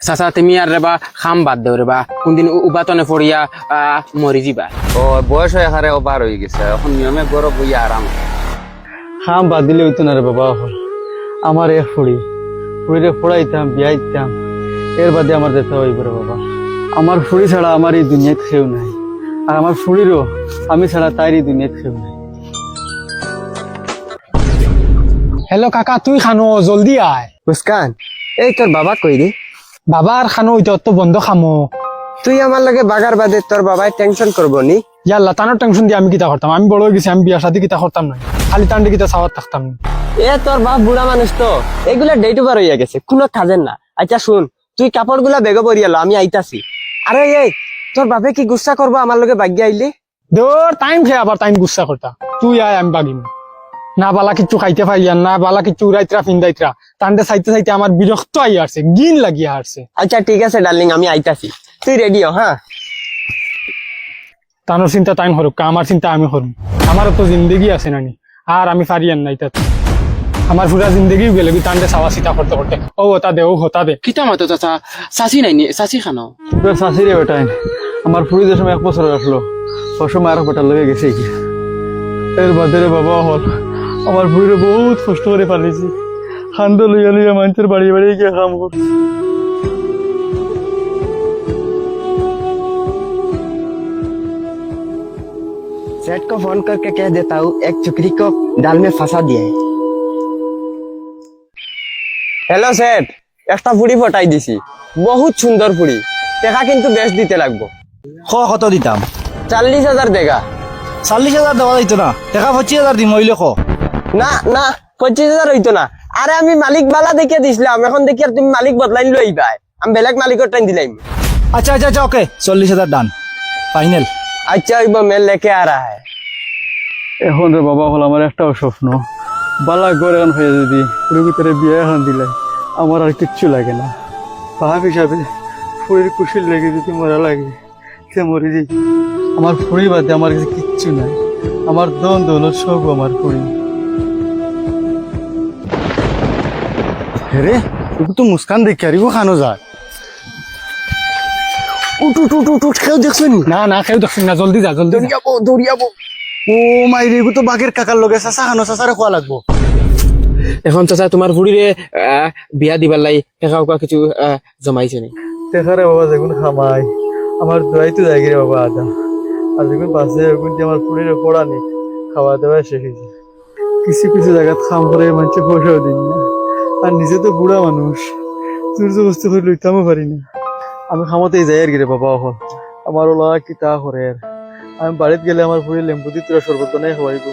চাচা তুমি আর রেবা খাম বাদ দেও রেবা কোনদিন উবাতনে পড়িয়া মরি যাবা। ও বয়স হয়ে হারে ওভার হয়ে গেছে, এখন নিয়মে গরব বইয়া আরাম। খাম বাদ দিলে হইতো না রে বাবা। আমার এক ফুড়িরে ফোড়াইতাম বিয়াইতাম, এর বাদে আমার যেতে হইব রে বাবা। আমার ফুড়ি ছাড়া আমার এই দুনিয়াত কেউ নাই, আর আমার ফুড়িরও আমি ছাড়া তার এই দুনিয়াত কেউ নাই। হ্যালো কাকা, তুই খানো জলদি আয়। মুস্কান, এই তোর বাবা কই রে? বাবা আর খানো ওইটা তো বন্ধ খামো। তুই আমার লগে বাগার বাদে তোর বাবাই টেনশন করবো নি? ইয়াল্লা তানোর টেনশন দিয়ে আমি কিতা করতাম? আমি বড় হয়ে গেছি, আমি বিয়া শাদি কিতা করতাম না, খালি টান্ডে কিতা সাওয়ার থাকতাম না। এ তোর বাপ বুড়া মানুষ তো, এগুলা ডেট ওভার হইয়া গেছে, কোনো কাজের না। আচ্ছা শুন, তুই কাপড় গুলা বেগে পরিয়ালো, আমি আইতাছি। আরে এই তোর বাপে কি গুসা করবো আমার লগে বাগিয়ে আইলে? দৌড় টাইম খেয়ে আবার টাইম গুসা করতা। তুই আয়, আমি বাগিম না। বালা কিচ্ছু খাইতে পাইয়ান না, বালা কিচ্ছু উড়াইতরা ফিন্দাইতরা টান্ডে চাইতে চাইতে আমার বিরক্ত আইয়া আসছে, গিন লাগিয়া আসছে। আচ্ছা ঠিক আছে ডার্লিং, আমি আইতাছি, তুই রেডি হ। হ্যাঁ, তানোর চিন্তা টাইম হরুক, আমার চিন্তা আমি হরুম। আমারও তো জিন্দগি আছে নানি, আর আমি পারিয়ান নাই তাতে। আমার পুরা জিন্দগি গেলে টান্ডে চাওয়া চিতা করতে করতে। ও হতা দে, ও হতা দে। কিতা মাতো চাচা, চাচি নাই নি? চাচি খানো তোর শাশি রে বেটাই, আমার ফুড়ি যে সময় 1 বছর আসলো, ওর সময় আরো বেটার লগে গেছে কি। এর বাদে রে বাবা হল, আমার ফুড়িরে বহুত কষ্ট করে পালিয়েছি। খান্দ লইয়া লইয়া মানুষের বাড়ি বাড়ি গিয়ে কাম করছি। सेठ को फोन करके कह देता हूँ एक चुकरी को दाल में फंसा दिया है। हेलो सेठ, একটা ফুড়ি ফটাই দিছি, বহুত সুন্দর ফুড়ি, টাকা কিন্তু বেশ দিতে লাগবো। কত দিতাম? 40,000 দেগা। 40,000 দেওয়া যাইতো না, টাকা 25,000 দিম হইলে ক। না না, 25,000 হইতো না। আরে আমি মালিক বালা দেখে দিছিলাম, এখন দেখি আর তুমি মালিক বদলাই লই আইবাই, আমি বেলেগ মালিকের টাইম দিলাম। আচ্ছা আচ্ছা আচ্ছা, ওকে 40,000 ডান ফাইনাল। अच्छा इब मैं लेके आ रहा है। এখন রে বাবা হল আমার একটাও স্বপ্ন, বালা ঘর এখন হয়ে যদি ফুড়ির ভিতরে বিয়ে এখন দিলাই আমার আর কিচ্ছু লাগে না। বাপ হিসাবে ফুড়ির খুশির লেগে যদি মরা লাগে সে মরে যাই। আমার ফুড়ি বাদে আমার কাছে কিচ্ছু নাই, আমার দন দৌলত সব আমার ফুড়ি। রে তুই তো মুস্কান দেখি আর খানো যায়। उठ उठ उठ उठ उठ, কেউ দেখছো নি? না না, কেউ দেখছেন না, জলদি যা জলদি যা। দৌড়িয়াবো। ও মাই রে, তো বাঘের কাকার লগে চাচা খানো, চাচারে খোয়া লাগবো। এখন চাচা তোমার বুড়িরে বিয়া দিবার লাই টাকা উকা কিছু জমাইছে নি? দেখারে বাবা যেগুন খামাই আমার দোয়াই তো জায়গা রে বাবা আদা, আর যেগুন বাসে ওগুন যে আমার ফুড়িরে পড়া নেই, খাওয়া দাওয়া শেষ হয়েছে। কিছু কিছু জায়গা খাম করে মানুষে পয়সাও দিন না, আর নিজে তো বুড়া মানুষ, সূর্য বস্তু করে লইতামও পারি না। আমি খামতেই যাই আর কি রে বাবা। হল আমার ওলা কিতা করে, আমি বাড়িতে গেলে আমার ফুড়ি লেম্বু দিয়ে তোরা সর্বত নাই খাওয়াইব,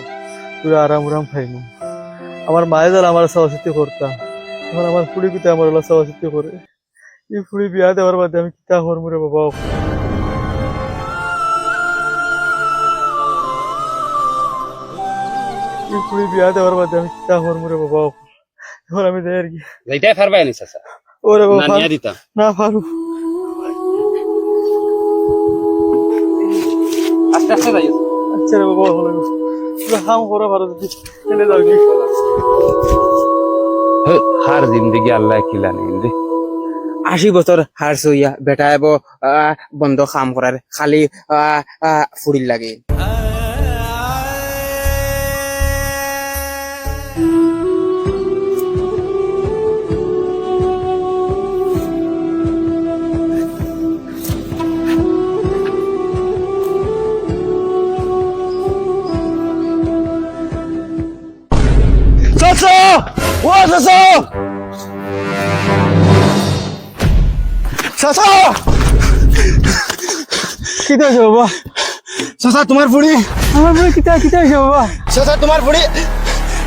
তোরা আরাম আরাম খাইমু। আমার মায়ে যারা আমার চাওয়াচিতি করতাম, এখন আমার ফুড়ি পিতা আমার ওলা চাওয়াচিতি করে। এই ফুড়ি বিয়া দেওয়ার বাদে আমি কিতা করবো রে বাবা। এই ফুড়ি বিয়া দেওয়ার বাদে আমি কিতা করবো রে বাবা। এখন আমি যাই আর কি। যাইতে পারবাই নি চাচা? ওরে না বাবা নিয়া দিতাম। না পারু। আস্তে আস্তে যাই। আচ্ছা রে বাবা, ভালো লাগবে। তোরা কাম করা ভালো যদি ফেলে যাও কি। হার জিন্দগি আল্লাহ খিলা নেই রে। 80 বছর হার সইয়া বেটা এব বন্ধ কাম করার, খালি ফুড়ির লাগে। চাচা, ও চাচা, চাচা, কিতা হয়েছে বাবা? চাচা তোমার ফুড়ি, আমার মনে কিতা কিতা হয়েছে বাবা? চাচা তোমার ফুড়ি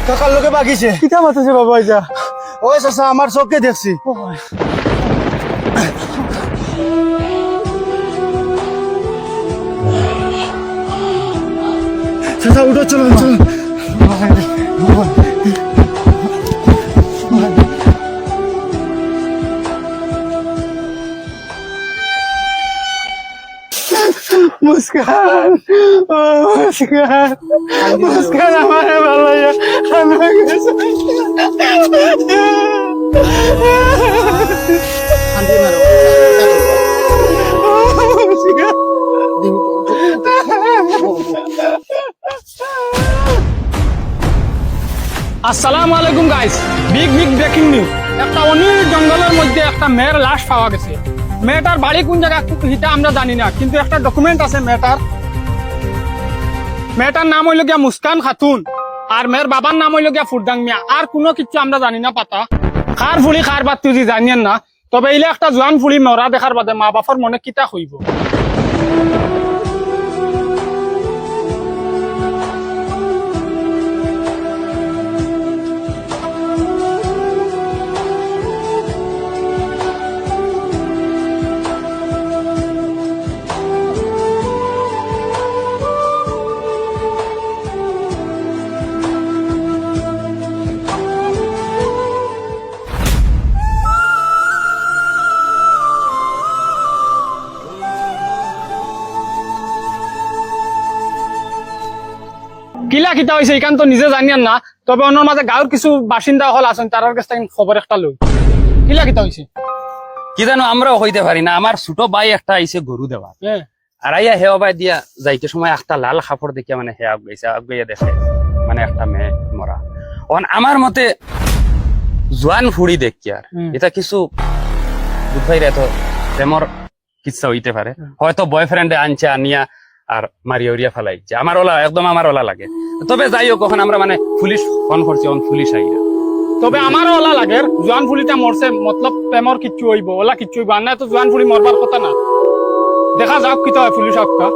কাকার লগে বাগিছে। কিতা মাতাছে বাবা এটা? ও চাচা, আমার চোখে দেখছি। চাচা উঠো, চলো চলো। মুস্কান, ও মুস্কান, মুস্কান আমার ভালো লাগে। শান্তি মারো আসসালামু আলাইকুম গাইস, বিগ ব্রেকিং নিউজ। একটা অনিল জঙ্গলের মধ্যে একটা মেয়ের লাশ পাওয়া গেছে। মেয়েটার বাড়ি কোন জায়গায় সেটা আমরা জানি না, কিন্তু একটা ডকুমেন্ট আছে মেয়েটার নাম হইল গিয়া মুস্কান খাতুন, আর মেয়ের বাবার নাম হইল গিয়া ফুরদাং মিয়া। আর কোনো কিছু আমরা জানি না পাতা। খার ফুলি খার বাদ তুই জানিয়েন না, তবে এইলে একটা জোয়ান ফুলি মরা দেখার বাদে মা বাপর মনে কিতা হইব। কিলা কিতা হয়েছে এখান তো নিজে জানিয়েন না, তবে অন্য মাঝে গাঁৱৰ কিছু বাসিন্দা হল আছেন, তার কাছ থেকে খবর একটা লই। কিলা কিতা হয়েছে? কি জানো আমরাও হইতে পারি না। আমার ছোট ভাই একটা আইছে গরু দেওয়া, আর আইয়া হে অবাই দিয়া যাইতে সময় একটা লাল কাপড় দেখিয়া মানে হে আগাইয়া দেখে মানে একটা মেয়ে মরা। আমার মতে জোয়ান ফুড়ি দেখি আর এটা কিছু বুঝাইরে তো প্রেমর কিচ্ছা হইতে পারে। হয়তো বয়ফ্রেন্ডে আনছে আনিয়া আর মারিয়া উড়িয়া ফেলাইছে। আমার ওলা লাগে। তবে যাই হোক, কখন আমরা মানে পুলিশ ফোন করছি, পুলিশ আইয়া। তবে আমারও ওলা লাগে জোয়ান ফুলিটা মরছে, মতলব প্রেমর কিচ্ছু হইব, ওলা কিচ্ছু হইব, আর না তো জোয়ান ফুলি মরবার কথা না। দেখা যাক কিতা হয় পুলিশ আক্কা।